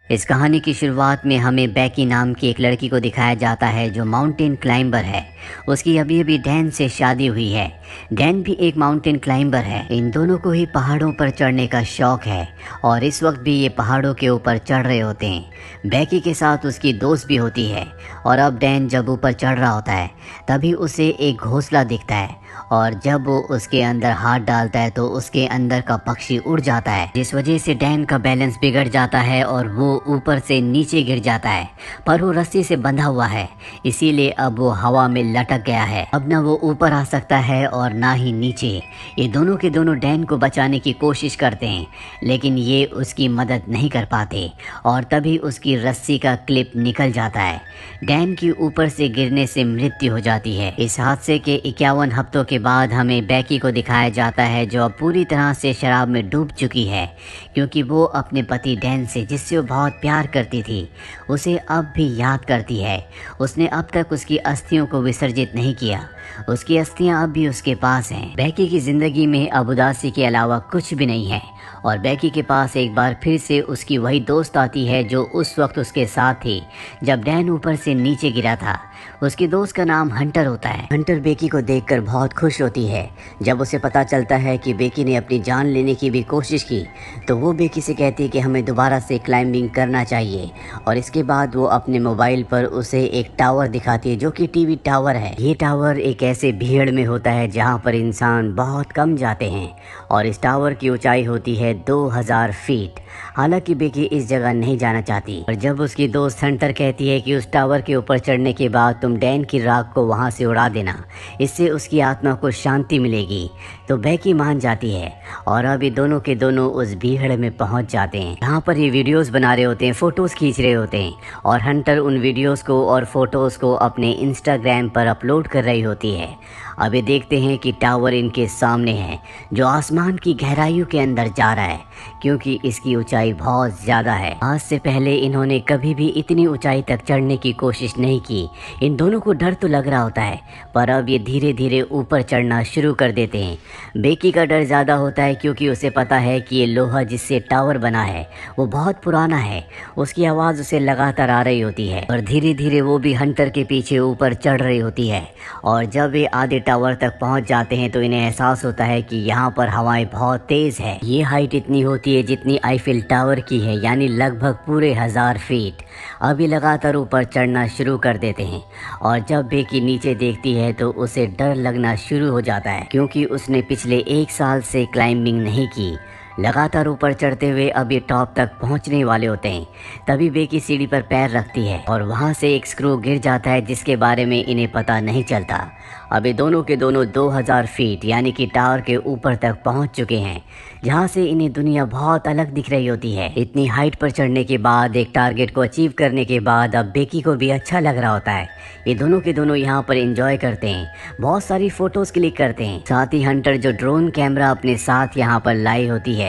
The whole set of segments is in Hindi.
इस कहानी की शुरुआत में हमें बैकी नाम की एक लड़की को दिखाया जाता है जो माउंटेन क्लाइंबर है। उसकी अभी अभी डैन से शादी हुई है। डैन भी एक माउंटेन क्लाइंबर है। इन दोनों को ही पहाड़ों पर चढ़ने का शौक है और इस वक्त भी ये पहाड़ों के ऊपर चढ़ रहे होते हैं। बैकी के साथ उसकी दोस्त भी होती है और अब डैन जब ऊपर चढ़ रहा होता है तभी उसे एक घोंसला दिखता है और जब वो उसके अंदर हाथ डालता है तो उसके अंदर का पक्षी उड़ जाता है, जिस वजह से डैन का बैलेंस बिगड़ जाता है और वो ऊपर से नीचे गिर जाता है। पर वो रस्सी से बंधा हुआ है, इसीलिए अब वो हवा में लटक गया है। अब ना वो ऊपर आ सकता है और ना ही नीचे। ये दोनों के दोनों डैन को बचाने की कोशिश करते हैं लेकिन ये उसकी मदद नहीं कर पाते और तभी उसकी रस्सी का क्लिप निकल जाता है। डैन की ऊपर से गिरने से मृत्यु हो जाती है। इस हादसे के 51 हफ्तों के बाद हमें बैकी को दिखाया जाता है जो अब पूरी तरह से शराब में डूब चुकी है, क्योंकि वो अपने पति डैन से, जिससे वो बहुत प्यार करती थी, उसे अब भी याद करती है। उसने अब तक उसकी अस्थियों को विसर्जित नहीं किया। उसकी अस्थियां अब भी उसके पास हैं। बैकी की जिंदगी में अब उदासी के अलावा कुछ भी नहीं है और बैकी के पास एक बार फिर से उसकी वही दोस्त आती है जो उस वक्त उसके साथ थी जब डैन ऊपर से नीचे गिरा था। उसकी दोस्त का नाम हंटर होता है। हंटर बैकी को देखकर बहुत खुश होती है। जब उसे पता चलता है कि बैकी ने अपनी जान लेने की भी कोशिश की तो वो बैकी से कहती है कि हमें दोबारा से क्लाइंबिंग करना चाहिए और इसके बाद वो अपने मोबाइल पर उसे एक टावर दिखाती है जो कि टीवी टावर है। ये टावर एक ऐसे भीड़ में होता है जहाँ पर इंसान बहुत कम जाते हैं और इस टावर की ऊंचाई होती है 2000 फीट। हालांकि बेकी इस जगह नहीं जाना चाहती और जब उसकी दोस्त हंटर कहती है कि उस टावर के ऊपर चढ़ने के बाद तुम डैन की राख को वहां से उड़ा देना, इससे उसकी आत्मा को शांति मिलेगी, तो बेकी मान जाती है और अब ये दोनों के दोनों उस भीड़ में पहुंच जाते हैं। यहाँ पर ये वीडियोस बना रहे होते हैं, फोटोज खींच रहे होते हैं और हंटर उन वीडियोस को और फोटोज को अपने इंस्टाग्राम पर अपलोड कर रही होती है। अब ये देखते हैं कि टावर इनके सामने है जो आसमान की गहराइयों के अंदर जा रहा है, क्योंकि इसकी ऊंचाई बहुत ज़्यादा है। आज से पहले इन्होंने कभी भी इतनी ऊंचाई तक चढ़ने की कोशिश नहीं की। इन दोनों को डर तो लग रहा होता है पर अब ये धीरे धीरे ऊपर चढ़ना शुरू कर देते हैं। बेकी का डर ज़्यादा होता है क्योंकि उसे पता है कि ये लोहा जिससे टावर बना है वो बहुत पुराना है। उसकी आवाज़ उसे लगातार आ रही होती है और धीरे धीरे वो भी हंटर के पीछे ऊपर चढ़ रही होती है और जब वे आधे टावर तक पहुंच जाते हैं तो इन्हें एहसास होता है कि यहाँ पर हवाएं बहुत तेज़ है। ये हाइट इतनी होती है जितनी आईफिल टावर की है, यानी लगभग पूरे 1000 फीट। अभी लगातार ऊपर चढ़ना शुरू कर देते हैं और जब बेकी नीचे देखती है तो उसे डर लगना शुरू हो जाता है क्योंकि उसने पिछले 1 साल से क्लाइंबिंग नहीं की। लगातार ऊपर चढ़ते हुए अब ये टॉप तक पहुंचने वाले होते हैं। तभी बेकी सीढ़ी पर पैर रखती है और वहां से एक स्क्रू गिर जाता है जिसके बारे में इन्हें पता नहीं चलता। अब ये दोनों के दोनों 2000 फीट यानी कि टावर के ऊपर तक पहुंच चुके हैं, जहां से इन्हें दुनिया बहुत अलग दिख रही होती है। इतनी हाइट पर चढ़ने के बाद, एक टारगेट को अचीव करने के बाद अब बेकी को भी अच्छा लग रहा होता है। ये दोनों के दोनों यहाँ पर एंजॉय करते हैं, बहुत सारी फोटोज क्लिक करते हैं। साथ ही हंटर जो ड्रोन कैमरा अपने साथ यहाँ पर लाई होती है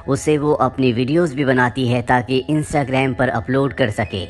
उससे वो अपनी वीडियोस भी बनाती है ताकि इंस्टाग्राम पर अपलोड कर सके।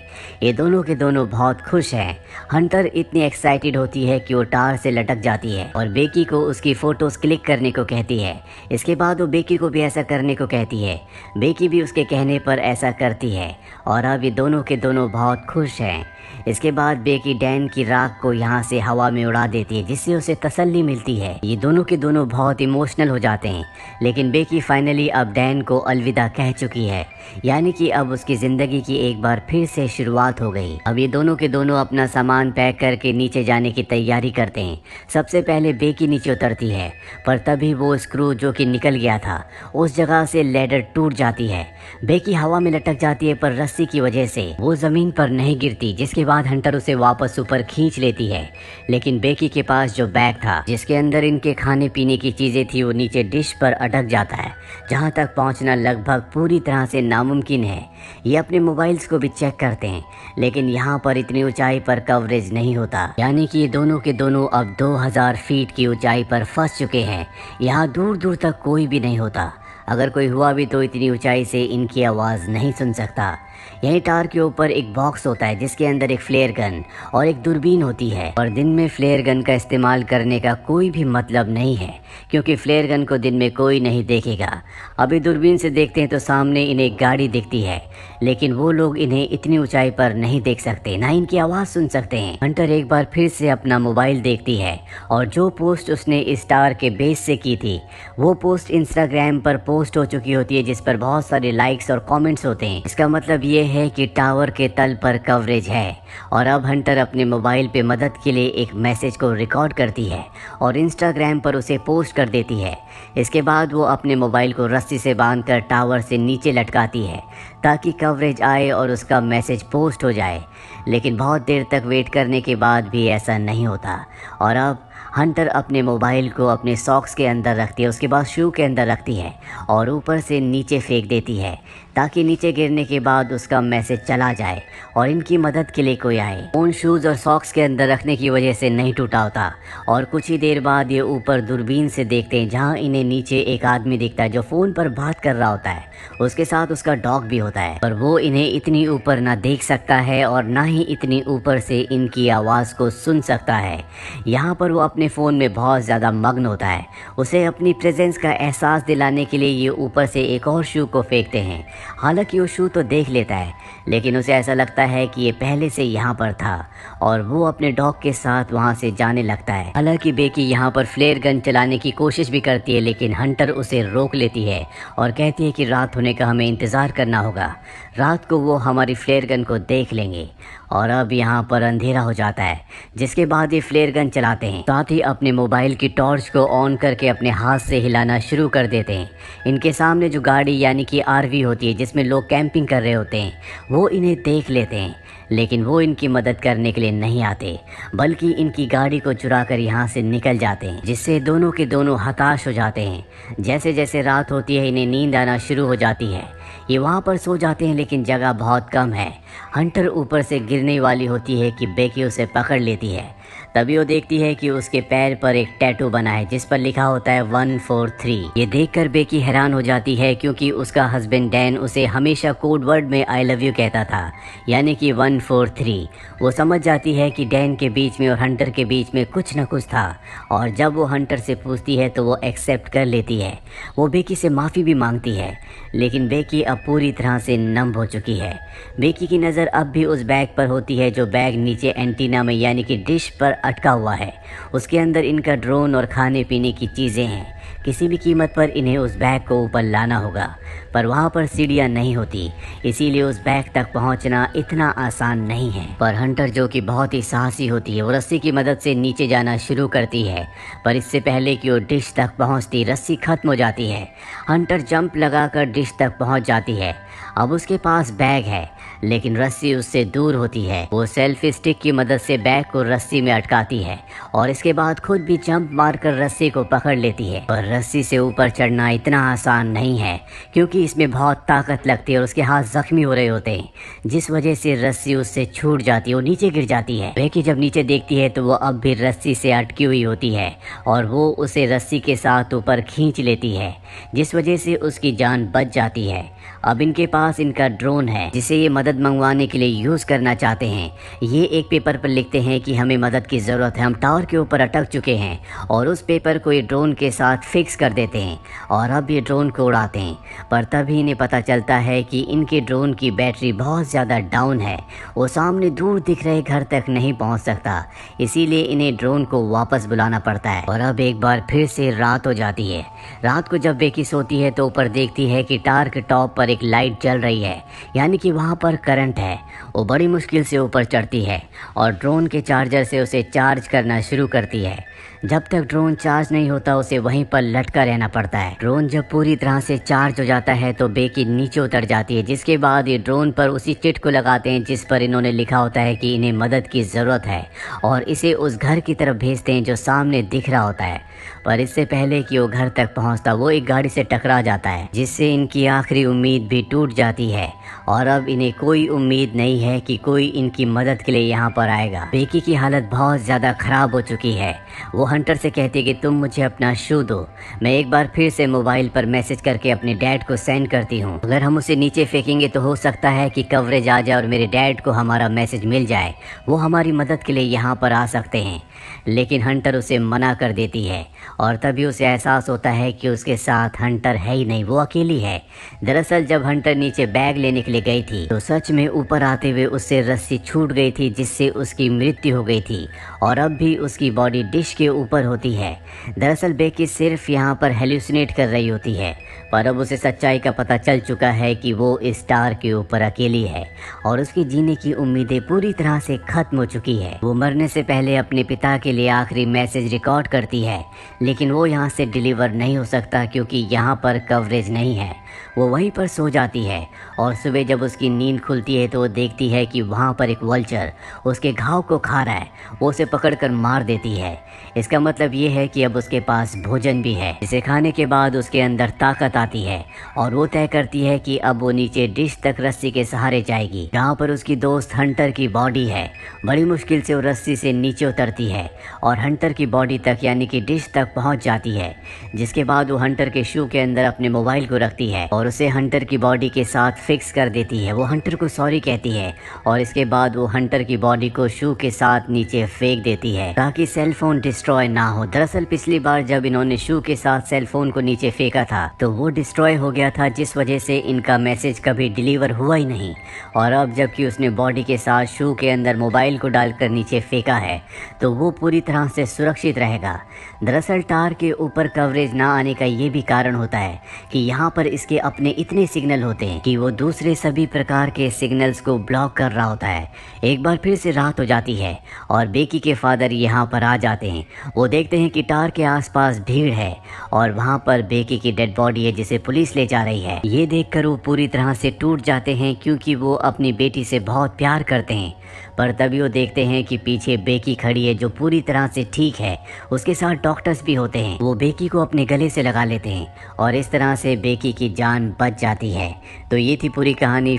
ये दोनों के दोनों बहुत खुश हैं। हंटर इतनी एक्साइटेड होती है कि वो टावर से लटक जाती है और बेकी को उसकी फोटोज क्लिक करने को कहती है। इसके बाद वो बेकी को भी ऐसा करने को कहती है। बेकी भी उसके कहने पर ऐसा करती है और अब ये दोनों के दोनों बहुत खुश हैं। इसके बाद बेकी डैन की राख को यहाँ से हवा में उड़ा देती है जिससे उसे तसल्ली मिलती है। ये दोनों के दोनों बहुत इमोशनल हो जाते हैं लेकिन बेकी फाइनली अब डैन को अलविदा कह चुकी है, यानी कि अब उसकी ज़िंदगी की एक बार फिर से शुरुआत हो गई। अब ये दोनों के दोनों अपना सामान पैक करके नीचे जाने की तैयारी करते हैं। सबसे पहले बेकी नीचे उतरती है पर तभी वो स्क्रू जो कि निकल गया था उस जगह से लैडर टूट जाती है। बेकी हवा में लटक जाती है पर रस्सी की वजह से वो ज़मीन पर नहीं गिरती, जिसके बाद हंटर उसे वापस ऊपर खींच लेती है। लेकिन बेकी के पास जो बैग था जिसके अंदर इनके खाने पीने की चीज़ें थी वो नीचे डिश पर अटक जाता है, जहाँ तक पहुँचना लगभग पूरी तरह से नामुमकिन है। ये अपने मोबाइल्स को भी चेक करते हैं लेकिन यहाँ पर इतनी ऊंचाई पर कवरेज नहीं होता, यानी कि ये दोनों के दोनों अब 2000 फीट की ऊंचाई पर फंस चुके हैं। यहाँ दूर दूर तक कोई भी नहीं होता। अगर कोई हुआ भी तो इतनी ऊंचाई से इनकी आवाज़ नहीं सुन सकता। यहीं टावर के ऊपर एक बॉक्स होता है जिसके अंदर एक फ्लेयर गन और एक दूरबीन होती है। और दिन में फ्लेयर गन का इस्तेमाल करने का कोई भी मतलब नहीं है, क्योंकि फ्लेयर गन को दिन में कोई नहीं देखेगा। अभी दूरबीन से देखते हैं तो सामने इन्हें एक गाड़ी दिखती है, लेकिन वो लोग इन्हें इतनी ऊंचाई पर नहीं देख सकते, ना इनकी आवाज़ सुन सकते हैं। हंटर एक बार फिर से अपना मोबाइल देखती है और जो पोस्ट उसने इस टावर के बेस से की थी वो पोस्ट इंस्टाग्राम पर पोस्ट हो चुकी होती है, जिस पर बहुत सारे लाइक्स और कमेंट्स होते हैं। इसका मतलब ये है कि टावर के तल पर कवरेज है। और अब हंटर अपने मोबाइल पे मदद के लिए एक मैसेज को रिकॉर्ड करती है और इंस्टाग्राम पर उसे पोस्ट कर देती है। इसके बाद वो अपने मोबाइल को रस्सी से बांधकर टावर से नीचे लटकाती है ताकि कवरेज आए और उसका मैसेज पोस्ट हो जाए। लेकिन बहुत देर तक वेट करने के बाद भी ऐसा नहीं होता। और अब हंटर अपने मोबाइल को अपने सॉक्स के अंदर रखती है, उसके बाद शू के अंदर रखती है और ऊपर से नीचे फेंक देती है ताकि नीचे गिरने के बाद उसका मैसेज चला जाए और इनकी मदद के लिए कोई आए। फ़ोन शूज़ और सॉक्स के अंदर रखने की वजह से नहीं टूटा होता। और कुछ ही देर बाद ये ऊपर दूरबीन से देखते हैं जहाँ इन्हें नीचे एक आदमी दिखता है जो फ़ोन पर बात कर रहा होता है। उसके साथ उसका डॉग भी होता है, पर वो इन्हें इतनी ऊपर ना देख सकता है और ना ही इतनी ऊपर से इनकी आवाज़ को सुन सकता है। यहाँ पर वो अपने फ़ोन में बहुत ज़्यादा मग्न होता है। उसे अपनी प्रेजेंस का एहसास दिलाने के लिए ये ऊपर से एक और शू को फेंकते हैं। हालांकि वो शू तो देख लेता है, लेकिन उसे ऐसा लगता है कि ये पहले से यहाँ पर था और वो अपने डॉग के साथ वहाँ से जाने लगता है। हालांकि बेकी यहाँ पर फ्लेयर गन चलाने की कोशिश भी करती है, लेकिन हंटर उसे रोक लेती है और कहती है कि रात होने का हमें इंतज़ार करना होगा, रात को वो हमारी फ्लेयर गन को देख लेंगे। और अब यहाँ पर अंधेरा हो जाता है, जिसके बाद ये फ्लेयर गन चलाते हैं, साथ ही अपने मोबाइल की टॉर्च को ऑन करके अपने हाथ से हिलाना शुरू कर देते हैं। इनके सामने जो गाड़ी यानी कि आरवी होती है जिसमें लोग कैंपिंग कर रहे होते हैं वो इन्हें देख लेते हैं, लेकिन वो इनकी मदद करने के लिए नहीं आते, बल्कि इनकी गाड़ी को चुरा कर यहाँ से निकल जाते हैं, जिससे दोनों के दोनों हताश हो जाते हैं। जैसे जैसे रात होती है इन्हें नींद आना शुरू हो जाती है। ये वहाँ पर सो जाते हैं, लेकिन जगह बहुत कम है। हंटर ऊपर से गिरने वाली होती है कि बेकी उसे पकड़ लेती है। तभी वो देखती है कि उसके पैर पर एक टैटू बना है जिस पर लिखा होता है 143। ये देखकर बेकी हैरान हो जाती है, क्योंकि उसका हस्बैंड डैन उसे हमेशा कोड वर्ड में आई लव यू कहता था, यानी कि 143। वो समझ जाती है कि डैन के बीच में और हंटर के बीच में कुछ न कुछ था, और जब वो हंटर से पूछती है तो वो एक्सेप्ट कर लेती है। वो बेकी से माफ़ी भी मांगती है, लेकिन बेकी अब पूरी तरह से नम हो चुकी है। बेकी की नज़र अब भी उस बैग पर होती है जो बैग नीचे एंटीना में यानी कि डिश पर अटका हुआ है। उसके अंदर इनका ड्रोन और खाने पीने की चीज़ें हैं। किसी भी कीमत पर इन्हें उस बैग को ऊपर लाना होगा, पर वहाँ पर सीढ़ियाँ नहीं होती, इसीलिए उस बैग तक पहुँचना इतना आसान नहीं है। पर हंटर, जो कि बहुत ही साहसी होती है, वो रस्सी की मदद से नीचे जाना शुरू करती है, पर इससे पहले कि वो डिश तक पहुँचती रस्सी खत्म हो जाती है। हंटर जंप लगाकर डिश तक पहुँच जाती है। अब उसके पास बैग है, लेकिन रस्सी उससे दूर होती है। वो सेल्फी स्टिक की मदद से बैग को रस्सी में अटकाती है और इसके बाद खुद भी जंप मारकर रस्सी को पकड़ लेती है। पर रस्सी से ऊपर चढ़ना इतना आसान नहीं है, क्योंकि इसमें बहुत ताकत लगती है और उसके हाथ जख्मी हो रहे होते हैं, जिस वजह से रस्सी उससे छूट जाती है, वो नीचे गिर जाती है। बेकी जब नीचे देखती है तो वो अब भी रस्सी से अटकी हुई होती है और वो उसे रस्सी के साथ ऊपर खींच लेती है, जिस वजह से उसकी जान बच जाती है। अब इनके पास इनका ड्रोन है जिसे ये मदद मंगवाने के लिए यूज़ करना चाहते हैं। ये एक पेपर पर लिखते हैं कि हमें मदद की ज़रूरत है, हम टावर के ऊपर अटक चुके हैं, और उस पेपर को ये ड्रोन के साथ फिक्स कर देते हैं और अब ये ड्रोन को उड़ाते हैं। पर तभी इन्हें पता चलता है कि इनके ड्रोन की बैटरी बहुत ज़्यादा डाउन है, वो सामने दूर दिख रहे घर तक नहीं पहुँच सकता, इसीलिए इन्हें ड्रोन को वापस बुलाना पड़ता है। और अब एक बार फिर से रात हो जाती है। रात को जब बेकी सोती है तो ऊपर देखती है कि टावर के टॉप पर एक लाइट जल रही है, यानी कि वहाँ पर करंट है। वो बड़ी मुश्किल से ऊपर चढ़ती है और ड्रोन के चार्जर से उसे चार्ज करना शुरू करती है। जब तक ड्रोन चार्ज नहीं होता उसे वहीं पर लटका रहना पड़ता है। ड्रोन जब पूरी तरह से चार्ज हो जाता है तो बेकी नीचे उतर जाती है, जिसके बाद ये ड्रोन पर उसी चिट को लगाते हैं जिस पर इन्होंने लिखा होता है कि इन्हें मदद की ज़रूरत है, और इसे उस घर की तरफ भेजते हैं जो सामने दिख रहा होता है। पर इससे पहले कि वो घर तक पहुंचता वो एक गाड़ी से टकरा जाता है, जिससे इनकी आखिरी उम्मीद भी टूट जाती है और अब इन्हें कोई उम्मीद नहीं है कि कोई इनकी मदद के लिए यहाँ पर आएगा। बेकी की हालत बहुत ज़्यादा ख़राब हो चुकी है। वो हंटर से कहती है कि तुम मुझे अपना शू दो। मैं एक बार फिर से मोबाइल पर मैसेज करके अपने डैड को सेंड करती हूँ। अगर हम उसे नीचे फेंकेंगे तो हो सकता है कि कवरेज आ जाए और मेरे डैड को हमारा मैसेज मिल जाए। वो हमारी मदद के लिए यहाँ पर आ सकते हैं। लेकिन हंटर उसे मना कर देती है और तभी उसे एहसास होता है कि उसके साथ हंटर है ही नहीं, वो अकेली है। दरअसल जब हंटर नीचे बैग लेने के लिए गई थी तो सच में ऊपर आते हुए उससे रस्सी छूट गई थी, जिससे उसकी मृत्यु हो गई थी और अब भी उसकी बॉडी डिश के ऊपर होती है। दरअसल बेकी सिर्फ यहाँ पर हेल्यूसिनेट कर रही होती है, पर अब उसे सच्चाई का पता चल चुका है कि वो स्टार के ऊपर अकेली है और उसकी जीने की उम्मीदें पूरी तरह से खत्म हो चुकी है। वो मरने से पहले अपने पिता के लिए आखिरी मैसेज रिकॉर्ड करती है, लेकिन वो यहाँ से डिलीवर नहीं हो सकता क्योंकि यहाँ पर कवरेज नहीं है। वो वहीं पर सो जाती है और सुबह जब उसकी नींद खुलती है तो वो देखती है कि वहाँ पर एक वल्चर उसके घाव को खा रहा है। वो उसे पकड़कर मार देती है। इसका मतलब ये है कि अब उसके पास भोजन भी है, जिसे खाने के बाद उसके अंदर ताकत आती है और वो तय करती है कि अब वो नीचे डिश तक रस्सी के सहारे जाएगी, जहाँ पर उसकी दोस्त हंटर की बॉडी है। बड़ी मुश्किल से वो रस्सी से नीचे उतरती है और हंटर की बॉडी तक यानी कि डिश तक पहुँच जाती है, जिसके बाद वो हंटर के शू के अंदर अपने मोबाइल को रखती है और उसे हंटर की बॉडी के साथ फिक्स कर देती है। वो हंटर को सॉरी कहती है और इसके बाद वो हंटर की बॉडी को शू के साथ नीचे फेंक देती है ताकि सेल फोन डिस्ट्रॉय ना हो। दरअसल पिछली बार जब इन्होंने शू के साथ सेल फोन को नीचे फेंका था तो वो डिस्ट्रॉय हो गया था, जिस वजह से इनका मैसेज कभी डिलीवर हुआ ही नहीं। और अब जबकि उसने बॉडी के साथ शू के अंदर मोबाइल को डालकर नीचे फेंका है तो वो पूरी तरह से सुरक्षित रहेगा। दरअसल टार के ऊपर कवरेज ना आने का ये भी कारण होता है कि यहाँ पर इसके अपने इतने सिग्नल होते हैं कि वो दूसरे सभी प्रकार के सिग्नल्स को ब्लॉक कर रहा होता है। एक बार फिर से रात हो जाती है और बेकी के फादर यहाँ पर आ जाते हैं। वो देखते हैं कि टार के आसपास भीड़ है और वहाँ पर बेकी की डेड बॉडी है जिसे पुलिस ले जा रही है। ये देखकर वो पूरी तरह से टूट जाते हैं क्योंकि वो अपनी बेटी से बहुत प्यार करते हैं। पर तभी वो देखते हैं कि पीछे बेकी खड़ी है जो पूरी तरह से ठीक है। उसके साथ डॉक्टर्स भी होते हैं। वो बेकी को अपने गले से लगा लेते हैं और इस तरह से बेकी की जान बच जाती है। तो ये थी पूरी कहानी।